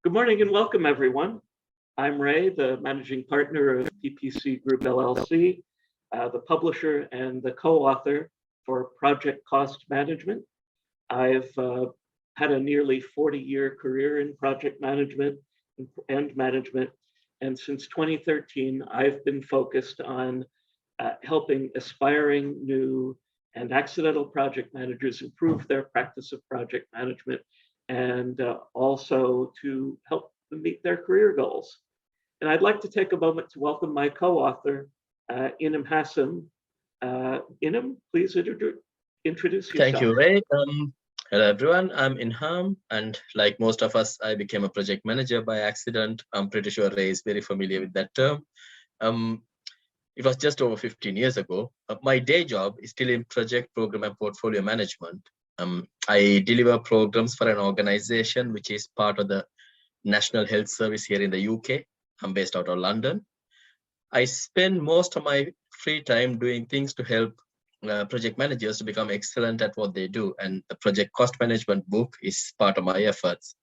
Good morning and welcome, everyone. I'm Ray, the managing partner of PPC Group LLC, the publisher and the co-author for Project Cost Management. I've had a nearly 40-year career in project management and management, and since 2013, I've been focused on helping aspiring, new, and accidental project managers improve their practice of project management and also to help them meet their career goals. And I'd like to take a moment to welcome my co-author, Inam Hassan. Inam, please introduce yourself. Thank you, Ray. Hello, everyone. I'm Inham, and like most of us, I became a project manager by accident. I'm pretty sure Ray is very familiar with that term. It was just over 15 years ago. My day job is still in project, program, and portfolio management. I deliver programs for an organization which is part of the National Health Service here in the UK. I'm based out of London. I spend most of my free time doing things to help project managers to become excellent at what they do. And the Project Cost Management book is part of my efforts.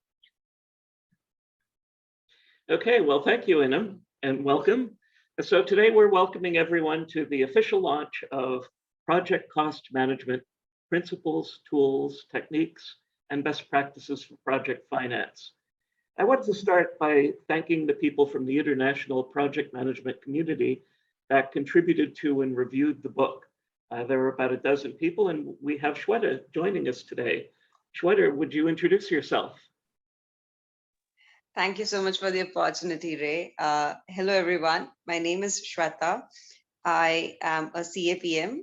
Okay, well, thank you, Inam, and welcome. So today we're welcoming everyone to the official launch of Project Cost Management Principles, Tools, Techniques, and Best Practices for Project Finance. I want to start by thanking the people from the international project management community that contributed to and reviewed the book. There were about a dozen people, and we have Shweta joining us today. Shweta, would you introduce yourself? Thank you so much for the opportunity, Ray. Hello, everyone. My name is Shweta. I am a CAPM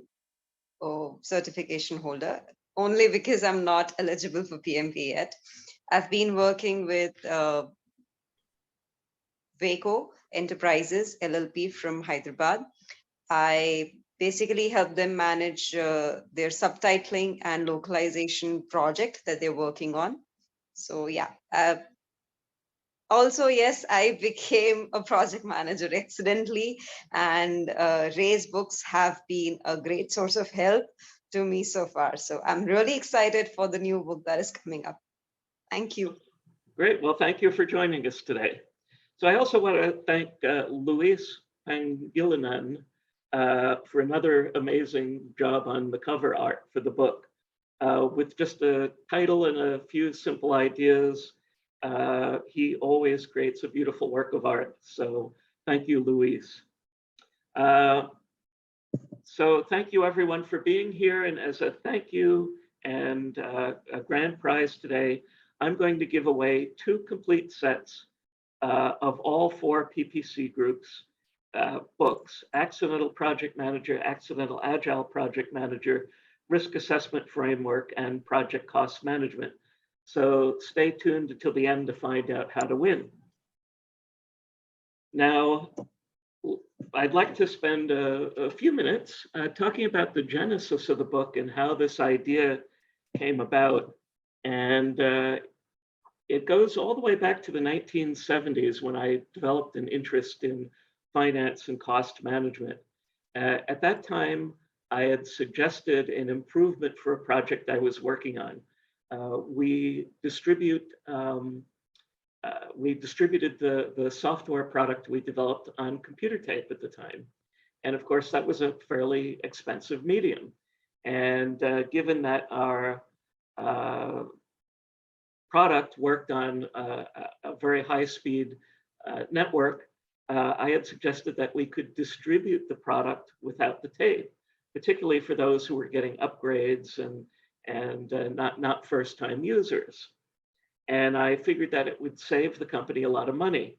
certification holder, only because I'm not eligible for PMP yet. I've been working with Vaco Enterprises LLP from Hyderabad. I basically help them manage their subtitling and localization project that they're working on. So yeah. Also, yes, I became a project manager accidentally, and Ray's books have been a great source of help to me so far. So I'm really excited for the new book that is coming up. Thank you. Great. Well, thank you for joining us today. So I also want to thank Luis Pangilinan for another amazing job on the cover art for the book. With just a title and a few simple ideas, he always creates a beautiful work of art. So thank you, Luis. So thank you everyone for being here. And as a thank you and a grand prize today, I'm going to give away 2 complete sets of all 4 PPC groups books: Accidental Project Manager, Accidental Agile Project Manager, Risk Assessment Framework, and Project Cost Management. So stay tuned until the end to find out how to win. Now, I'd like to spend a few minutes talking about the genesis of the book and how this idea came about. And it goes all the way back to the 1970s when I developed an interest in finance and cost management. At that time, I had suggested an improvement for a project I was working on. We distributed the software product we developed on computer tape at the time. And of course, that was a fairly expensive medium. And given that our product worked on a very high-speed network, I had suggested that we could distribute the product without the tape, particularly for those who were getting upgrades and not first-time users. And I figured that it would save the company a lot of money.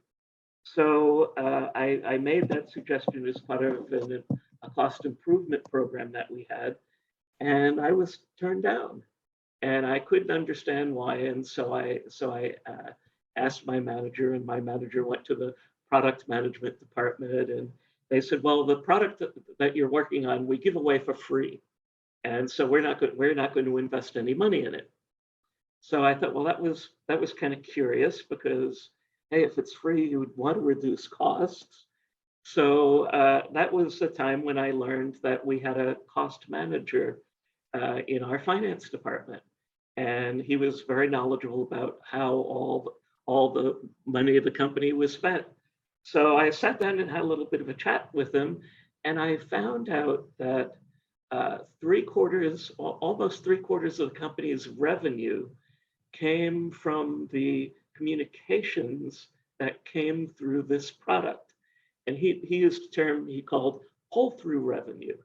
So I made that suggestion as part of a cost improvement program that we had, and I was turned down. And I couldn't understand why, and so I asked my manager, and my manager went to the product management department, and they said, well, the product that you're working on, we give away for free. And so we're not going to invest any money in it. So I thought, well, that was kind of curious because, hey, if it's free, you would want to reduce costs. So that was the time when I learned that we had a cost manager in our finance department. And he was very knowledgeable about how all the money of the company was spent. So I sat down and had a little bit of a chat with him, and I found out that almost three quarters of the company's revenue came from the communications that came through this product. And he used a term he called pull-through revenue.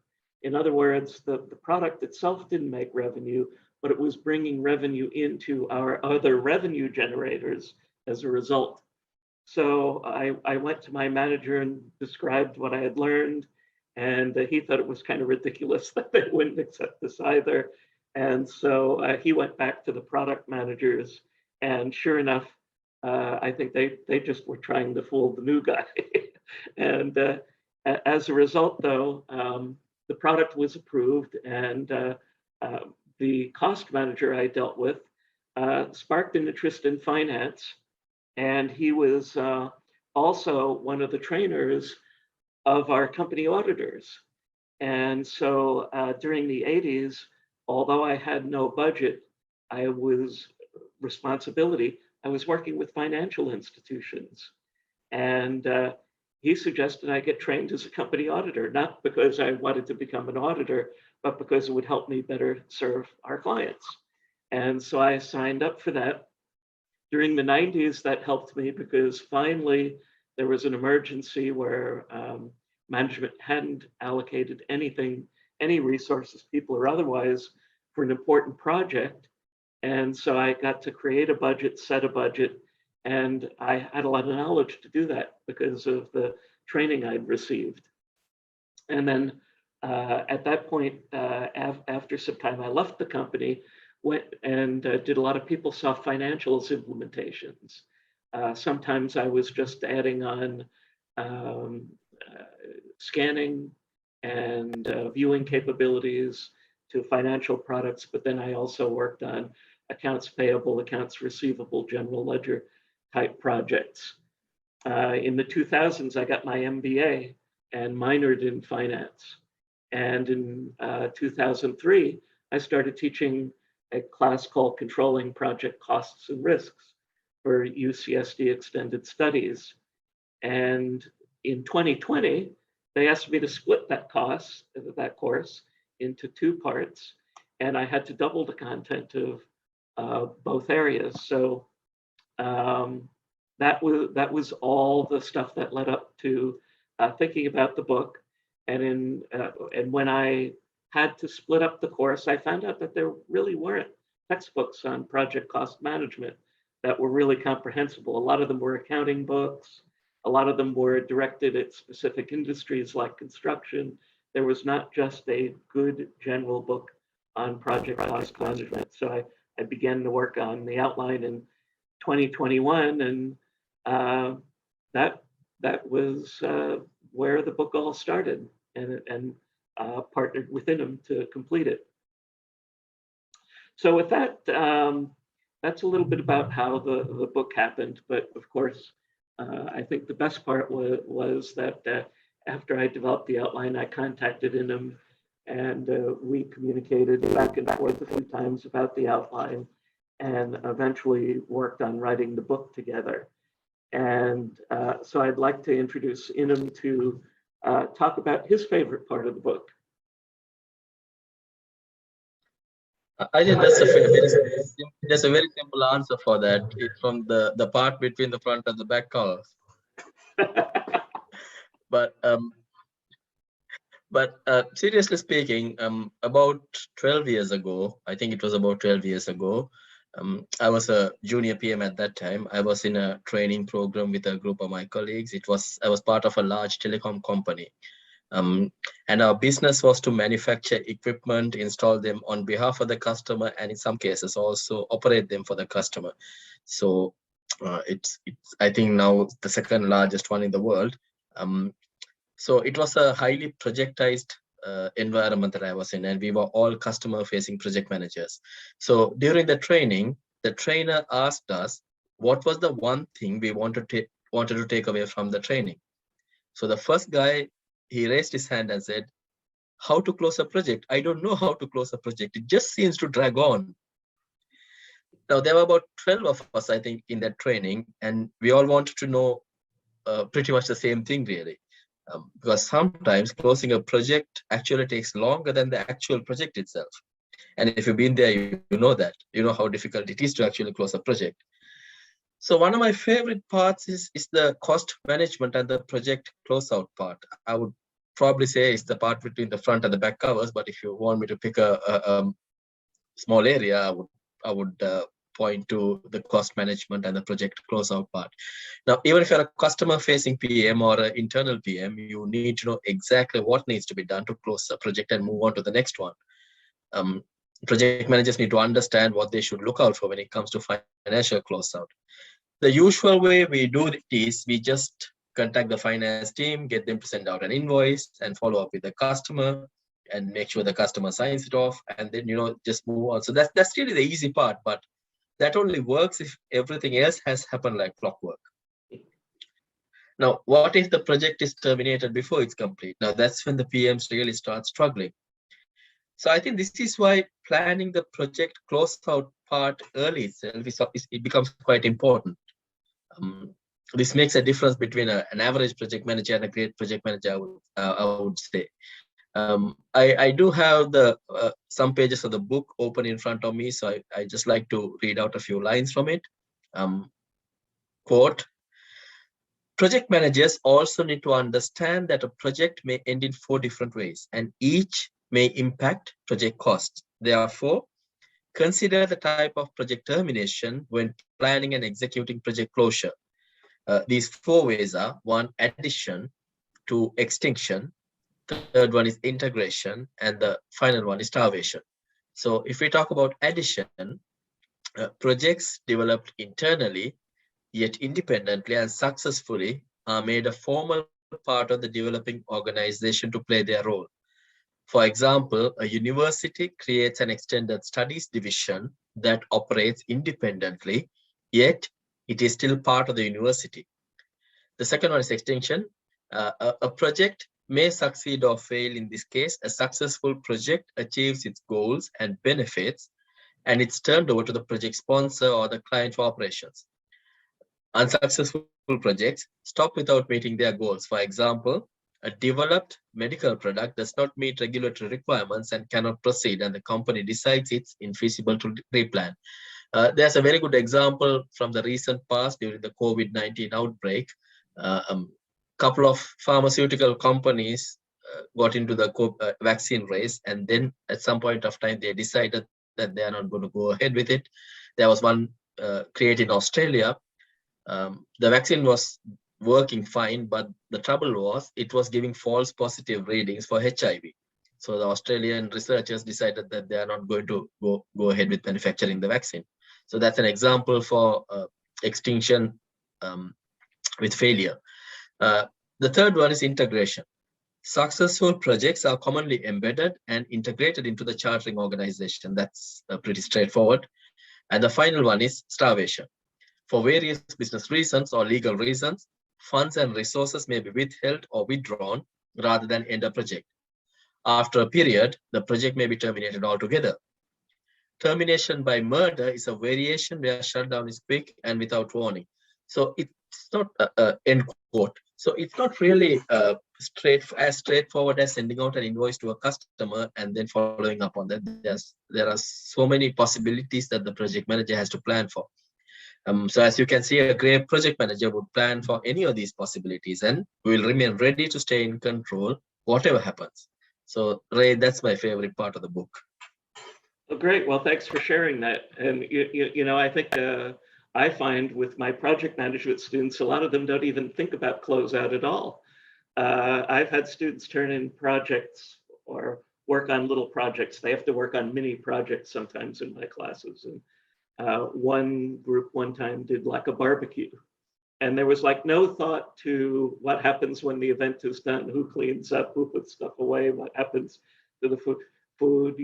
In other words, the product itself didn't make revenue, but it was bringing revenue into our other revenue generators as a result. So I went to my manager and described what I had learned, and he thought it was kind of ridiculous that they wouldn't accept this either. And so he went back to the product managers, and sure enough, I think they just were trying to fool the new guy. And as a result, though, the product was approved, and the cost manager I dealt with sparked an interest in finance, and he was also one of the trainers of our company auditors. And so during the 80s, although I had no budget, I was working with financial institutions. And he suggested I get trained as a company auditor, not because I wanted to become an auditor, but because it would help me better serve our clients. And so I signed up for that. During the 90s, that helped me because finally there was an emergency where management hadn't allocated any resources, people or otherwise, for an important project. And so I got to create a budget, set a budget, and I had a lot of knowledge to do that because of the training I'd received. And then at that point, after some time, I left the company, went and did a lot of PeopleSoft financials implementations. Sometimes I was just adding on scanning and viewing capabilities to financial products, but then I also worked on accounts payable, accounts receivable, general ledger type projects. In the 2000s, I got my MBA and minored in finance. And in 2003, I started teaching a class called Controlling Project Costs and Risks for UCSD Extended Studies. And in 2020, they asked me to split that course into two parts, and I had to double the content of both areas. So that was all the stuff that led up to thinking about the book. And when I had to split up the course, I found out that there really weren't textbooks on project cost management that were really comprehensible. A lot of them were accounting books. A lot of them were directed at specific industries like construction. There was not just a good general book on project cost management. So I began to work on the outline in 2021, and that was where the book all started, and partnered with him to complete it. So with that, that's a little bit about how the book happened. But of course, I think the best part was that after I developed the outline, I contacted him, and we communicated back and forth a few times about the outline, and eventually worked on writing the book together. And so I'd like to introduce Inam to talk about his favorite part of the book. I think that's a very simple answer for that. It's from the part between the front and the back colors. But seriously speaking, about 12 years ago, I think it was about 12 years ago, I was a junior PM at that time. I was in a training program with a group of my colleagues. I was part of a large telecom company. And our business was to manufacture equipment, install them on behalf of the customer, and in some cases also operate them for the customer. So it's I think now the second largest one in the world. So it was a highly projectized environment that I was in, and we were all customer-facing project managers. So during the training, the trainer asked us what was the one thing we wanted to take away from the training. So the first guy, he raised his hand and said, "How to close a project? I don't know how to close a project. It just seems to drag on." Now, there were about 12 of us, I think, in that training, and we all wanted to know pretty much the same thing, really. Because sometimes closing a project actually takes longer than the actual project itself. And if you've been there, you know that. You know how difficult it is to actually close a project. So one of my favorite parts is the cost management and the project closeout part. I would probably say it's the part between the front and the back covers, but if you want me to pick a small area, I would point to the cost management and the project closeout part. Now, even if you're a customer-facing PM or an internal PM, you need to know exactly what needs to be done to close the project and move on to the next one. Um, Project managers need to understand what they should look out for when it comes to financial closeout. The usual way we do it is we just contact the finance team, get them to send out an invoice and follow up with the customer and make sure the customer signs it off, and then just move on. So that's really the easy part, but that only works if everything else has happened like clockwork. Now, what if the project is terminated before it's complete? Now, that's when the PMs really start struggling. So I think this is why planning the project closeout part early itself it becomes quite important. This makes a difference between an average project manager and a great project manager, I would say. I do have the some pages of the book open in front of me, so I just like to read out a few lines from it. Quote, project managers also need to understand that a project may end in 4 different ways, and each may impact project costs. Therefore, consider the type of project termination when planning and executing project closure. These 4 ways are: 1, addition; 2, extinction; third one is integration; and the final one is starvation. So if we talk about addition, projects developed internally yet independently and successfully are made a formal part of the developing organization to play their role. For example, a university creates an extended studies division that operates independently, yet it is still part of the university. The second one is extinction. A project may succeed or fail. In this case, a successful project achieves its goals and benefits, and it's turned over to the project sponsor or the client for operations. Unsuccessful projects stop without meeting their goals. For example, a developed medical product does not meet regulatory requirements and cannot proceed, and the company decides it's infeasible to replan. There's a very good example from the recent past during the COVID-19 outbreak. A couple of pharmaceutical companies got into the vaccine race, and then at some point of time, they decided that they are not going to go ahead with it. There was one created in Australia. The vaccine was working fine, but the trouble was it was giving false positive readings for HIV. So the Australian researchers decided that they are not going to go ahead with manufacturing the vaccine. So that's an example for extinction with failure. The third one is integration. Successful projects are commonly embedded and integrated into the chartering organization. That's pretty straightforward. And the final one is starvation. For various business reasons or legal reasons, funds and resources may be withheld or withdrawn rather than end a project. After a period, the project may be terminated altogether. Termination by murder is a variation where shutdown is quick and without warning. So it's not end quote. So it's not really as straightforward as sending out an invoice to a customer and then following up on that. There are so many possibilities that the project manager has to plan for. So as you can see, a great project manager would plan for any of these possibilities and will remain ready to stay in control, whatever happens. So Ray, that's my favorite part of the book. Oh, great. Well, thanks for sharing that. And, I think I find with my project management students, a lot of them don't even think about closeout at all. I've had students turn in projects or work on little projects. They have to work on mini projects sometimes in my classes. And one group one time did like a barbecue. And there was like no thought to what happens when the event is done, who cleans up, who puts stuff away, what happens to the food,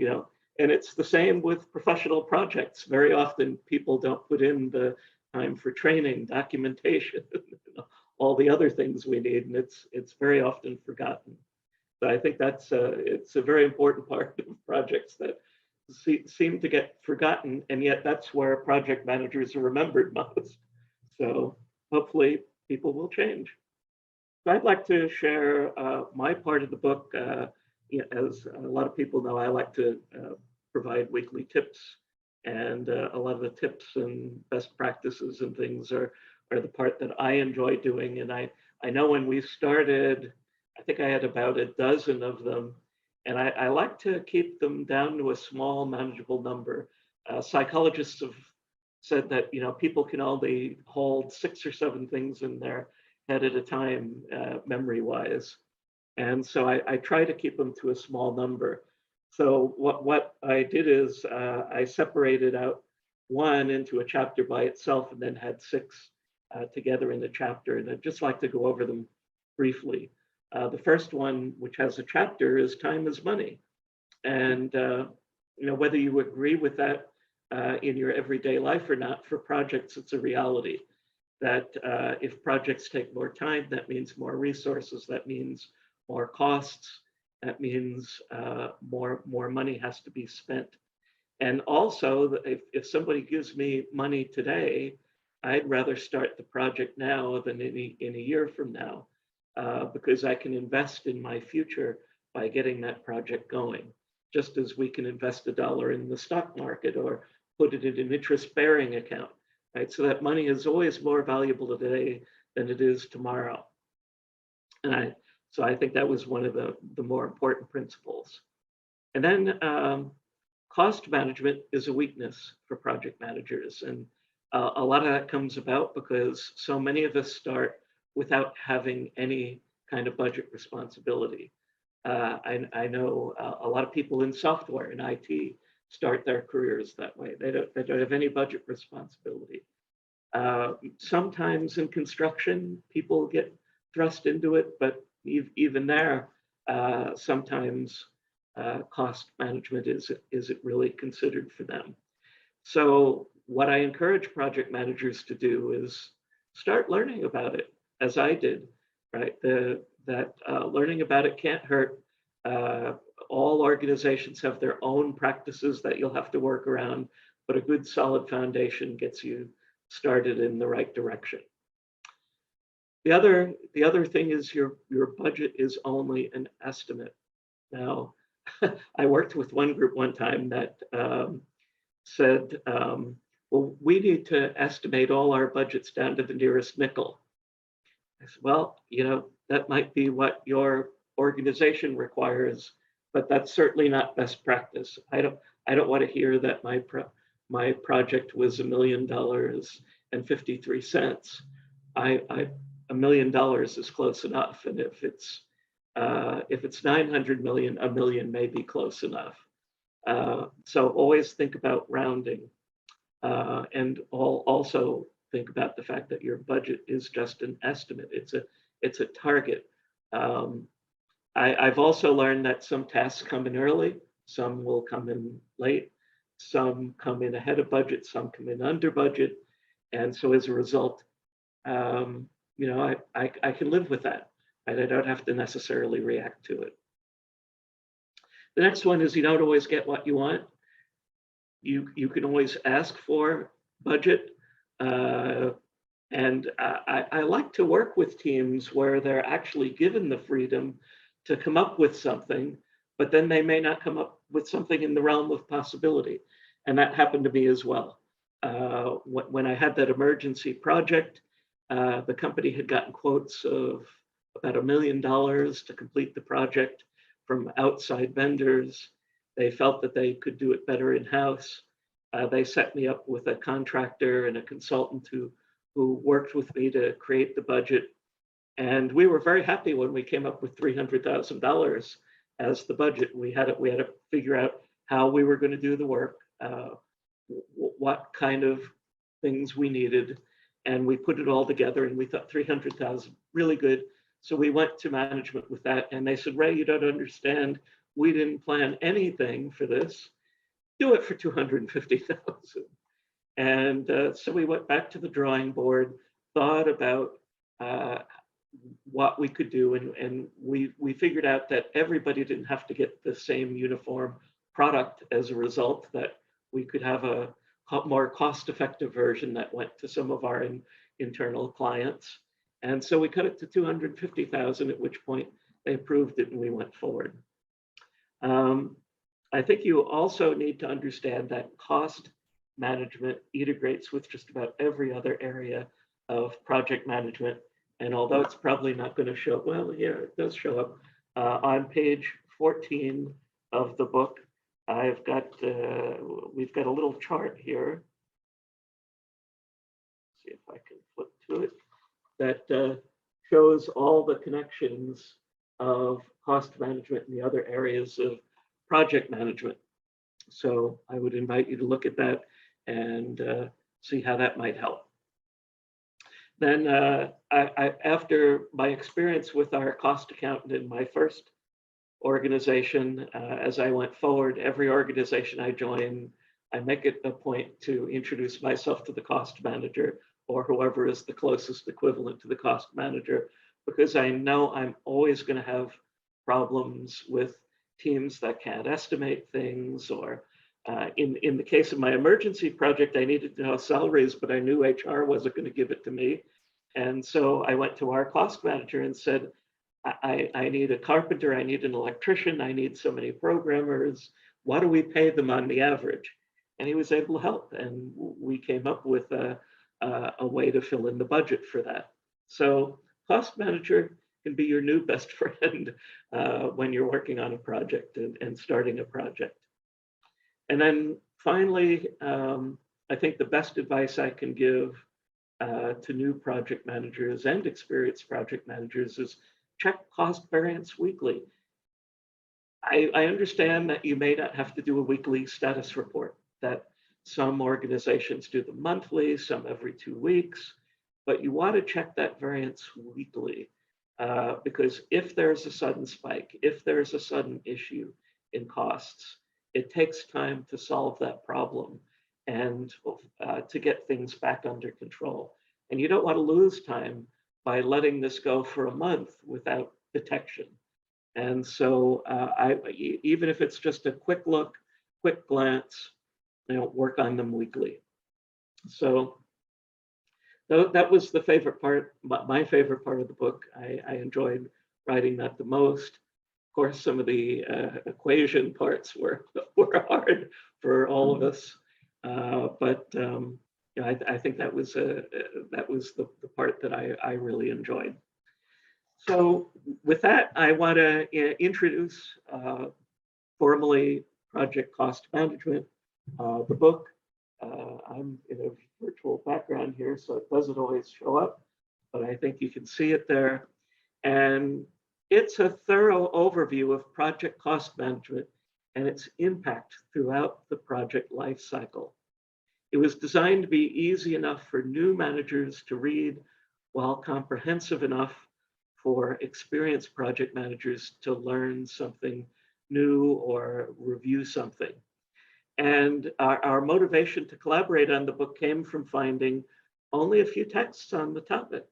And it's the same with professional projects. Very often people don't put in the time for training, documentation, all the other things we need, and it's very often forgotten. So I think it's a very important part of projects that seem to get forgotten, and yet that's where project managers are remembered most. So hopefully people will change. So I'd like to share my part of the book. As a lot of people know, I like to provide weekly tips, and a lot of the tips and best practices and things are the part that I enjoy doing. And I know when we started, I think I had about a dozen of them, and I like to keep them down to a small, manageable number. Psychologists have said that people can only hold 6 or 7 things in their head at a time, memory-wise, and so I try to keep them to a small number. So what I did is I separated out one into a chapter by itself, and then had 6 together in the chapter, and I'd just like to go over them briefly. The first one, which has a chapter, is time is money. And whether you agree with that in your everyday life or not, for projects, it's a reality that if projects take more time, that means more resources, that means more costs, that means more money has to be spent. And also, if somebody gives me money today, I'd rather start the project now than in a year from now, because I can invest in my future by getting that project going, just as we can invest $1 in the stock market or put it in an interest-bearing account, right? So that money is always more valuable today than it is tomorrow. And so I think that was one of the more important principles. And then cost management is a weakness for project managers. And a lot of that comes about because so many of us start without having any kind of budget responsibility. I know a lot of people in software and IT start their careers that way. They don't have any budget responsibility. Sometimes in construction, people get thrust into it, but even there, sometimes cost management isn't really considered for them. So what I encourage project managers to do is start learning about it, as I did, right? That learning about it can't hurt. All organizations have their own practices that you'll have to work around, but a good solid foundation gets you started in the right direction. The other thing is your budget is only an estimate. Now, I worked with one group one time that said, well, we need to estimate all our budgets down to the nearest nickel. I said, well, that might be what your organization requires, but that's certainly not best practice. I don't want to hear that my project was $1 million and 53 cents. $1 million is close enough, and if it's 900 million, $1 million may be close enough. So always think about rounding, and also think about the fact that your budget is just an estimate. It's a target. I've also learned that some tasks come in early, some will come in late, some come in ahead of budget, some come in under budget, and so as a result, I can live with that. Right? I don't have to necessarily react to it. The next one is you don't always get what you want. You can always ask for budget. And I like to work with teams where they're actually given the freedom to come up with something, but then they may not come up with something in the realm of possibility. And that happened to me as well. When I had that emergency project, the company had gotten quotes of about $1 million to complete the project from outside vendors. They felt that they could do it better in-house. They set me up with a contractor and a consultant who worked with me to create the budget. And we were very happy when we came up with $300,000 as the budget. We had to figure out how we were going to do the work, what kind of things we needed, and we put it all together. And we thought 300,000 really good. So we went to management with that, and they said, "Ray, you don't understand. We didn't plan anything for this. Do it for 250,000." And so we went back to the drawing board, thought about what we could do, and we figured out that everybody didn't have to get the same uniform product as a result, that we could have a more cost-effective version that went to some of our internal clients. And so we cut it to 250,000, at which point they approved it and we went forward. I think you also need to understand that cost management integrates with just about every other area of project management. And although it's probably not going to show, well, here it does show up on page 14 of the book. We've got a little chart here. See if I can flip to it. That shows all the connections of cost management and the other areas of project management. So I would invite you to look at that and see how that might help. Then after my experience with our cost accountant in my first organization, as I went forward, every organization I join, I make it a point to introduce myself to the cost manager or whoever is the closest equivalent to the cost manager, because I know I'm always going to have problems with teams that can't estimate things, or in the case of my emergency project, I needed to know salaries, but I knew HR wasn't going to give it to me. And so I went to our cost manager and said, I need a carpenter, I need an electrician, I need so many programmers. What do we pay them on the average? And he was able to help. And we came up with a way to fill in the budget for that. So cost manager can be your new best friend when you're working on a project and starting a project. And then finally, I think the best advice I can give to new project managers and experienced project managers is check cost variance weekly. I understand that you may not have to do a weekly status report, that some organizations do them monthly, some every 2 weeks, but you want to check that variance weekly because if there's a sudden spike, if there's a sudden issue in costs, it takes time to solve that problem and to get things back under control. And you don't want to lose time by letting this go for a month without detection. And so even if it's just a quick look, quick glance, work on them weekly. So that was the favorite part, my favorite part of the book. I enjoyed writing that the most. Of course, some of the equation parts were hard for all of us, but I think that was the part that I really enjoyed. So with that, I want to introduce formally Project Cost Management, the book. I'm in a virtual background here, so it doesn't always show up, but I think you can see it there. And it's a thorough overview of project cost management and its impact throughout the project life cycle. It was designed to be easy enough for new managers to read, while comprehensive enough for experienced project managers to learn something new or review something. And our motivation to collaborate on the book came from finding only a few texts on the topic.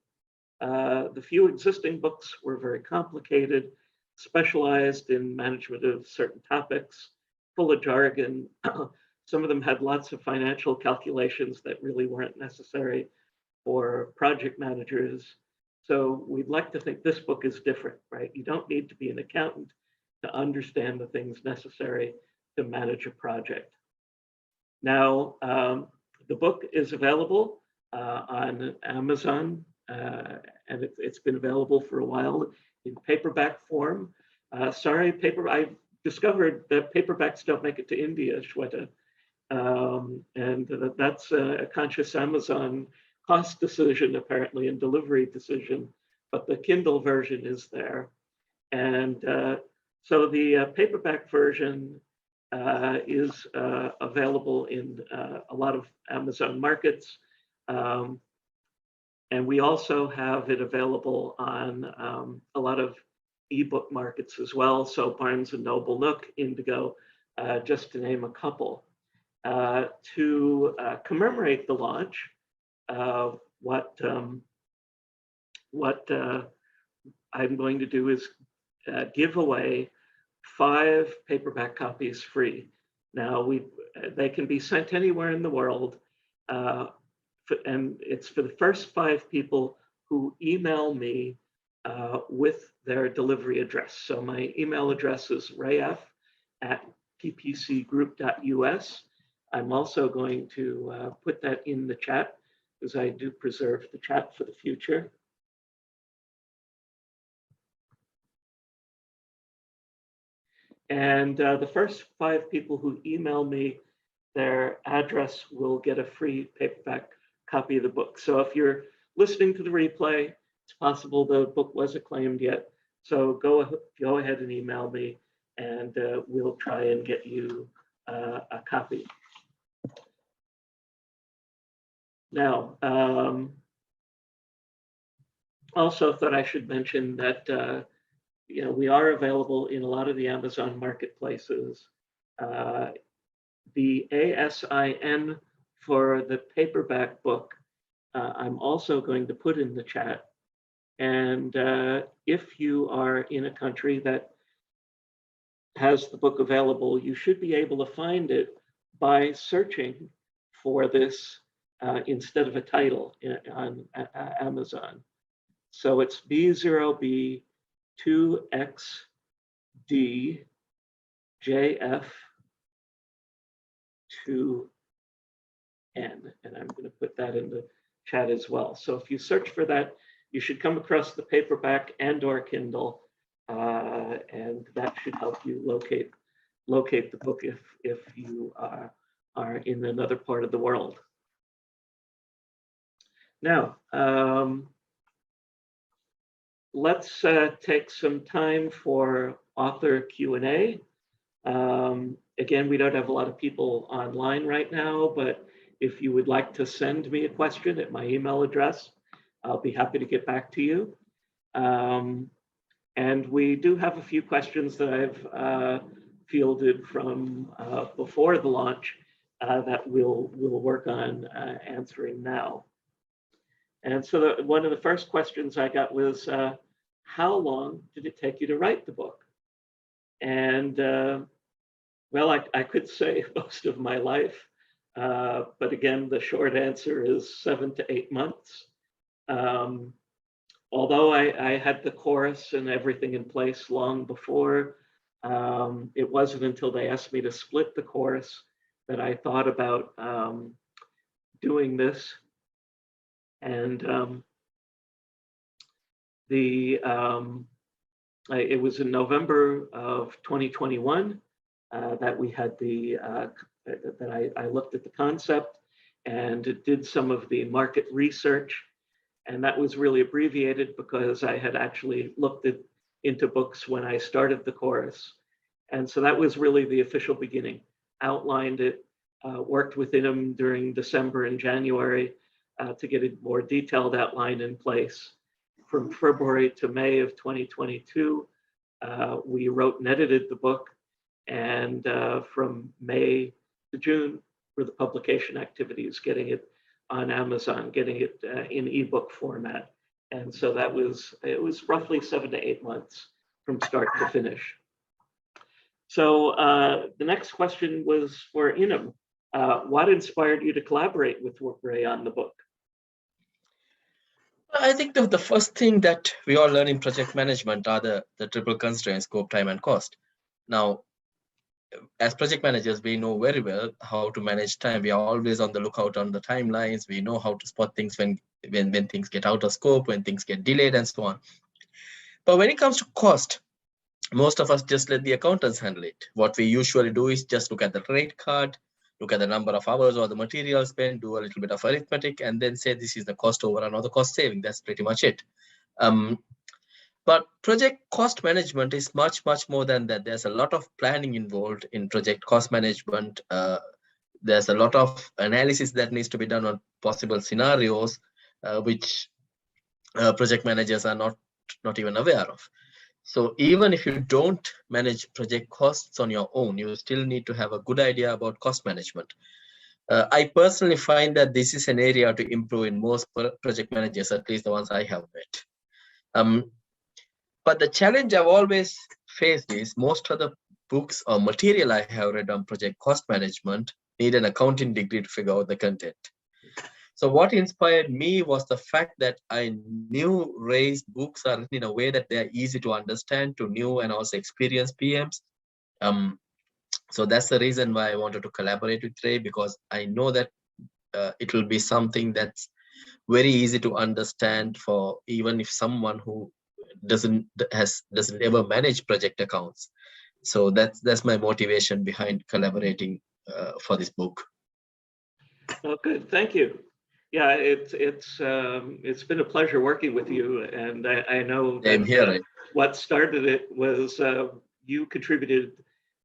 The few existing books were very complicated, specialized in management of certain topics, full of jargon. Some of them had lots of financial calculations that really weren't necessary for project managers. So we'd like to think this book is different, right? You don't need to be an accountant to understand the things necessary to manage a project. Now, the book is available on Amazon, and it's been available for a while in paperback form. Sorry, I discovered that paperbacks don't make it to India, Shweta. And that's a conscious Amazon cost decision, apparently, and delivery decision, but the Kindle version is there. And so the paperback version is available in a lot of Amazon markets. And we also have it available on a lot of ebook markets as well. So Barnes & Noble, Nook, Indigo, just to name a couple. To commemorate the launch, what I'm going to do is give away 5 paperback copies free. Now they can be sent anywhere in the world, and it's for the first 5 people who email me with their delivery address. So my email address is rayf@ppcgroup.us. I'm also going to put that in the chat because I do preserve the chat for the future. And the first 5 people who email me their address will get a free paperback copy of the book. So if you're listening to the replay, it's possible the book wasn't claimed yet. So go ahead and email me, and we'll try and get you a copy. Now, also thought I should mention that we are available in a lot of the Amazon marketplaces. The ASIN for the paperback book, I'm also going to put in the chat. And if you are in a country that has the book available, you should be able to find it by searching for this instead of a title on Amazon. So it's B0B2XDJF2N, and I'm going to put that in the chat as well. So if you search for that, you should come across the paperback and/or Kindle, and that should help you locate the book if you are in another part of the world. Now, let's take some time for author Q&A. Again, we don't have a lot of people online right now, but if you would like to send me a question at my email address, I'll be happy to get back to you. And we do have a few questions that I've fielded from before the launch that we'll work on answering now. And so one of the first questions I got was, how long did it take you to write the book? And well, I could say most of my life, but again, the short answer is 7 to 8 months. Although I had the chorus and everything in place long before, it wasn't until they asked me to split the chorus that I thought about doing this. And it was in November of 2021 that we had that I looked at the concept and did some of the market research. And that was really abbreviated because I had actually looked into books when I started the course. And so that was really the official beginning. Outlined it, worked with him during December and January to get a more detailed outline in place. From February to May of 2022, we wrote and edited the book. And from May to June were the publication activities, getting it on Amazon, getting it in ebook format. And so it was roughly 7 to 8 months from start to finish. So the next question was for Inam. What inspired you to collaborate with Ray on the book? I think the first thing that we all learn in project management are the triple constraints: scope, time, and cost. Now, as project managers, we know very well how to manage time. We are always on the lookout on the timelines. We know how to spot things when things get out of scope, when things get delayed, and so on. But when it comes to cost, most of us just let the accountants handle it. What we usually do is just look at the rate card, look at the number of hours or the material spent, do a little bit of arithmetic, and then say this is the cost over another cost saving. That's pretty much it. But project cost management is much, much more than that. There's a lot of planning involved in project cost management. There's a lot of analysis that needs to be done on possible scenarios, which project managers are not even aware of. So even if you don't manage project costs on your own, you still need to have a good idea about cost management. I personally find that this is an area to improve in most project managers, at least the ones I have met. But the challenge I've always face is most of the books or material I have read on project cost management need an accounting degree to figure out the content. So what inspired me was the fact that I knew Ray's books are written in a way that they are easy to understand to new and also experienced PMs. So that's the reason why I wanted to collaborate with Ray, because I know that it will be something that's very easy to understand for even if someone who doesn't ever manage project accounts. So that's my motivation behind collaborating for this book. Oh, good. Thank you. Yeah, it's been a pleasure working with you, and I know Same that here, Ray. what started it was you contributed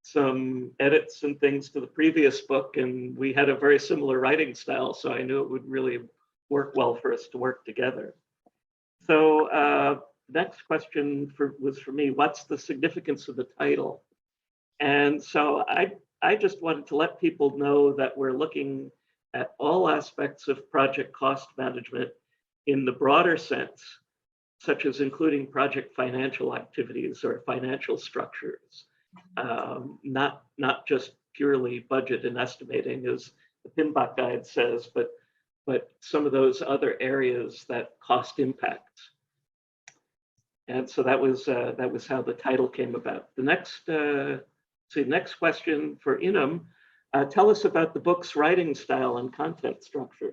some edits and things to the previous book, and we had a very similar writing style, so I knew it would really work well for us to work together. So next question was for me. What's the significance of the title? And so I just wanted to let people know that we're looking at all aspects of project cost management in the broader sense, such as including project financial activities or financial structures, not just purely budget and estimating, as the PMBOK guide says, but some of those other areas that cost impacts. And so that was how the title came about. The next question for Inam, tell us about the book's writing style and content structure.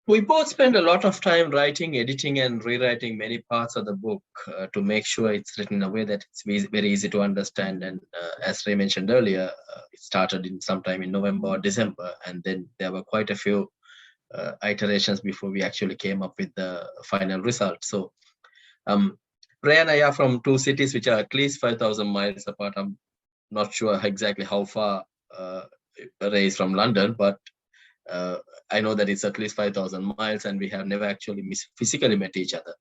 We both spend a lot of time writing, editing, and rewriting many parts of the book to make sure it's written in a way that it's very easy to understand. And as Ray mentioned earlier, it started sometime in November or December, and then there were quite a few iterations before we actually came up with the final result. So Ray and I are from two cities which are at least 5,000 miles apart. I'm not sure exactly how far Ray is from London, but I know that it's at least 5,000 miles, and we have never actually physically met each other.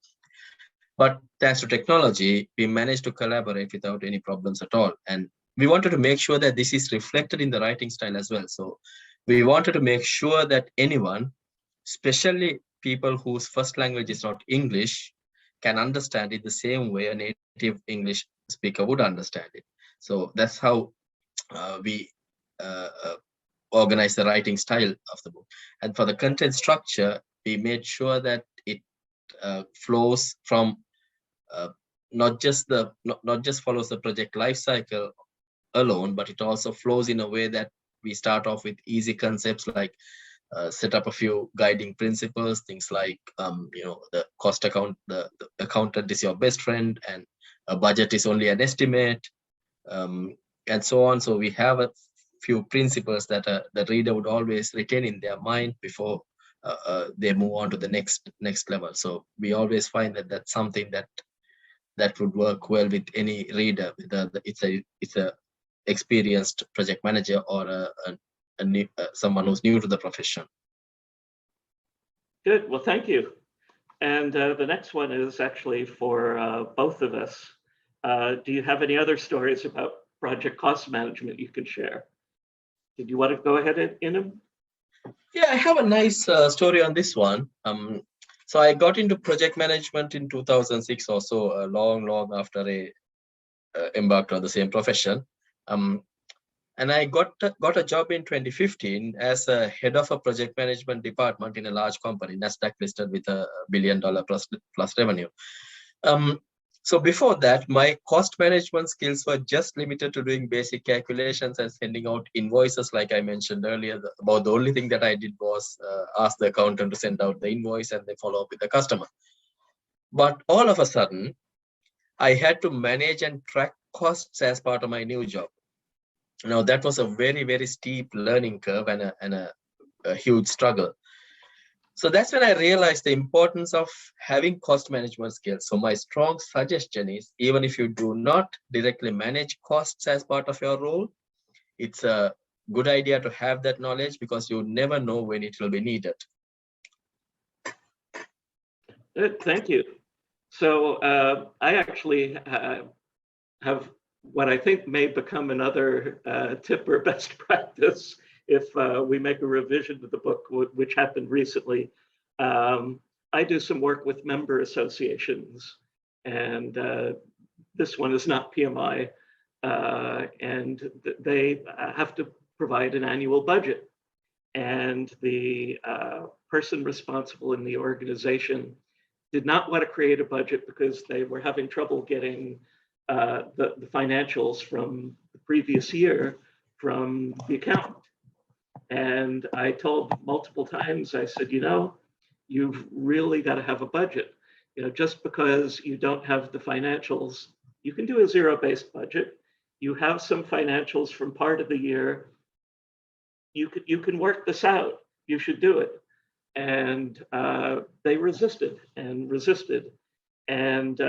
But thanks to technology, we managed to collaborate without any problems at all. And we wanted to make sure that this is reflected in the writing style as well. So we wanted to make sure that anyone, especially people whose first language is not English, can understand it the same way a native English speaker would understand it. So that's how we organize the writing style of the book. And for the content structure, we made sure that it flows from not just follows the project life cycle alone, but it also flows in a way that we start off with easy concepts like set up a few guiding principles, things like the cost account, the accountant is your best friend, and a budget is only an estimate, and so on. So we have a few principles that the reader would always retain in their mind before they move on to the next level. So we always find that that's something that would work well with any reader, whether it's a experienced project manager or someone who's new to the profession. Good. Well, thank you. And the next one is actually for both of us. Do you have any other stories about project cost management you can share? Did you want to go ahead, Inam? Yeah, I have a nice story on this one. So I got into project management in 2006 or so, long after I embarked on the same profession. And I got a job in 2015 as a head of a project management department in a large company, Nasdaq listed with $1 billion plus revenue. So before that, my cost management skills were just limited to doing basic calculations and sending out invoices, like I mentioned earlier. About the only thing that I did was ask the accountant to send out the invoice and they follow up with the customer. But all of a sudden, I had to manage and track costs as part of my new job. Now, that was a very, very steep learning curve and a huge struggle. So that's when I realized the importance of having cost management skills. So my strong suggestion is, even if you do not directly manage costs as part of your role, it's a good idea to have that knowledge because you never know when it will be needed. Good, thank you. So I actually have what I think may become another tip or best practice if we make a revision to the book, which happened recently. I do some work with member associations, and this one is not PMI, and they have to provide an annual budget. And the person responsible in the organization did not want to create a budget because they were having trouble getting the financials from the previous year from the accountant. And I told multiple times, I said, you've really got to have a budget. Just because you don't have the financials, you can do a zero-based budget. You have some financials from part of the year. You can work this out. You should do it. And they resisted and resisted. And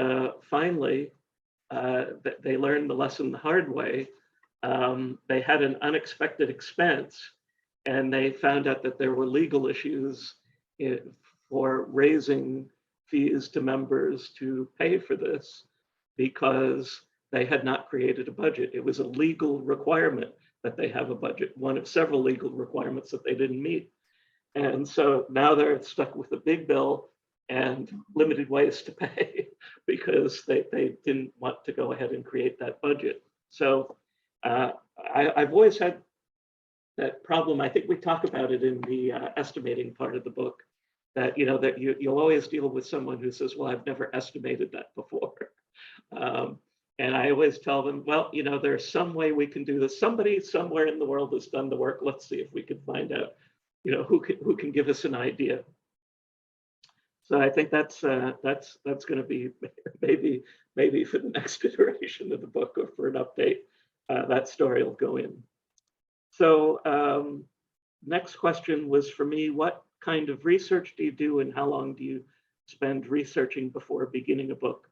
finally, they learned the lesson the hard way. They had an unexpected expense, and they found out that there were legal issues for raising fees to members to pay for this because they had not created a budget. It was a legal requirement that they have a budget, one of several legal requirements that they didn't meet. And so now they're stuck with a big bill and limited ways to pay because they didn't want to go ahead and create that budget. So I've always had that problem. I think we talk about it in the estimating part of the book, that that you'll always deal with someone who says, well, I've never estimated that before. And I always tell them, well, there's some way we can do this. Somebody somewhere in the world has done the work. Let's see if we can find out, who can give us an idea. So I think that's going to be maybe for the next iteration of the book or for an update, that story will go in. So next question was for me, what kind of research do you do and how long do you spend researching before beginning a book?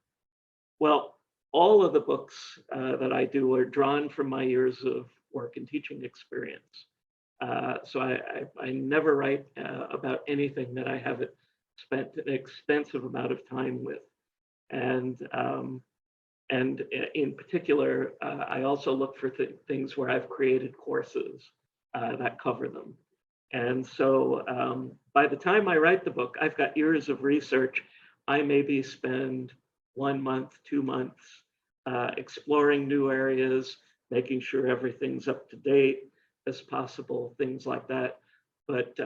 Well, all of the books that I do are drawn from my years of work and teaching experience. So I never write about anything that I haven't spent an extensive amount of time with. And in particular, I also look for things where I've created courses that cover them. And so by the time I write the book, I've got years of research. I maybe spend 1 month, 2 months exploring new areas, making sure everything's up to date as possible, things like that. But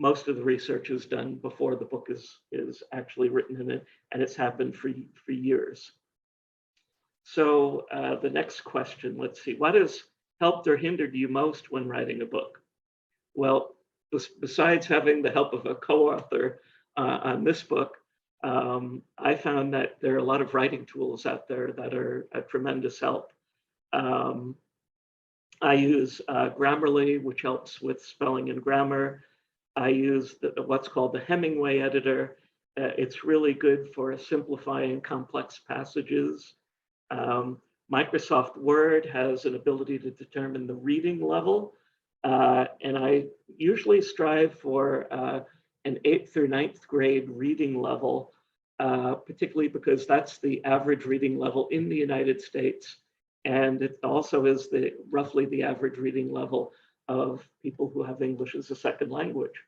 most of the research is done before the book is actually written in it, and it's happened for years. So the next question, let's see, what has helped or hindered you most when writing a book? Well, besides having the help of a co-author on this book, I found that there are a lot of writing tools out there that are a tremendous help. I use Grammarly, which helps with spelling and grammar. I use what's called the Hemingway editor. It's really good for simplifying complex passages. Microsoft Word has an ability to determine the reading level. And I usually strive for an 8th through 9th grade reading level, particularly because that's the average reading level in the United States. And it also is roughly the average reading level of people who have English as a second language.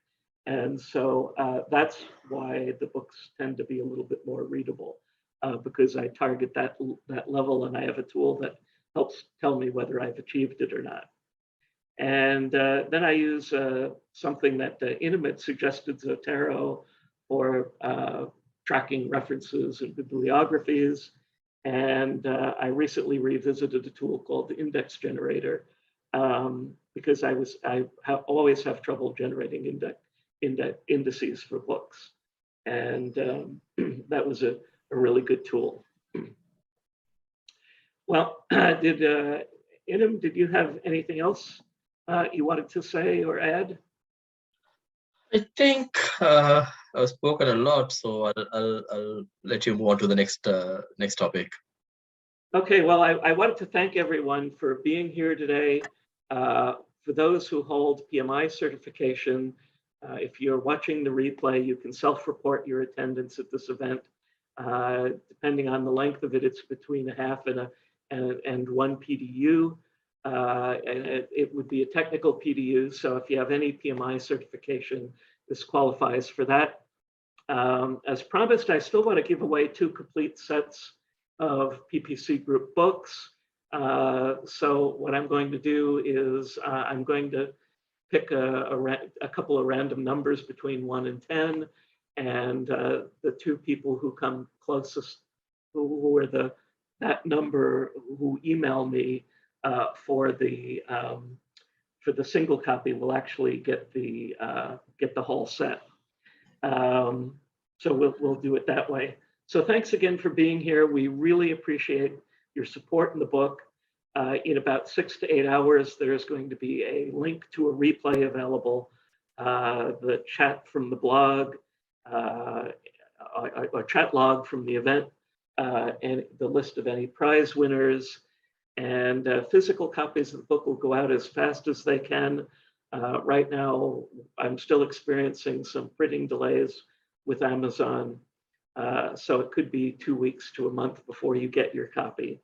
And so that's why the books tend to be a little bit more readable, because I target that level and I have a tool that helps tell me whether I've achieved it or not. And then I use something that Intimate suggested, Zotero, for tracking references and bibliographies. And I recently revisited a tool called the Index Generator because I always have trouble generating indices for books. And that was a really good tool. Well, Inam, did you have anything else you wanted to say or add? I think I've spoken a lot, so I'll let you move on to the next topic. Okay, well, I wanted to thank everyone for being here today. For those who hold PMI certification, if you're watching the replay, you can self-report your attendance at this event. Depending on the length of it, it's between a half and 1 PDU. And it would be a technical PDU. So if you have any PMI certification, this qualifies for that. As promised, I still want to give away 2 complete sets of PPC Group books. So what I'm going to do is I'm going to pick a couple of random numbers between 1 and 10, and the two people who come closest, who are that number, who email me for the single copy, will actually get the whole set. So we'll do it that way. So thanks again for being here. We really appreciate your support in the book. In about 6 to 8 hours, there's going to be a link to a replay available, the chat from the blog, a chat log from the event, and the list of any prize winners. And physical copies of the book will go out as fast as they can. Right now, I'm still experiencing some printing delays with Amazon. So it could be 2 weeks to a month before you get your copy.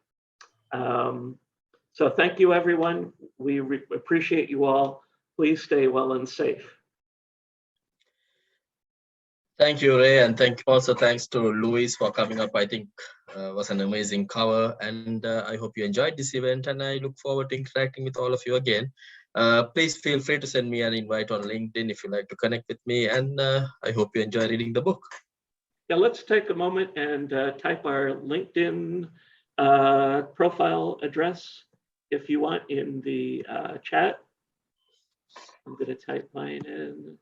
So thank you, everyone. We appreciate you all. Please stay well and safe. Thank you, Ray, and thanks to Louis for coming up. I think was an amazing cover, and I hope you enjoyed this event, and I look forward to interacting with all of you again. Please feel free to send me an invite on LinkedIn if you'd like to connect with me, and I hope you enjoy reading the book. Yeah, let's take a moment and type our LinkedIn profile address, if you want, in the chat. I'm going to type mine in.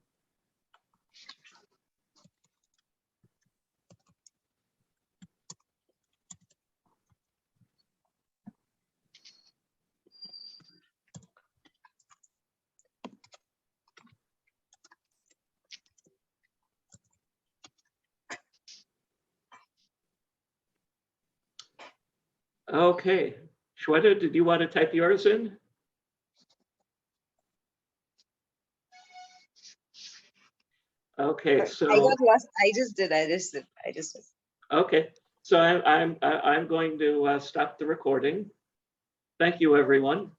Okay, Shweta, did you want to type yours in? Okay, so I got lost. I just did. okay, so I'm going to stop the recording. Thank you, everyone.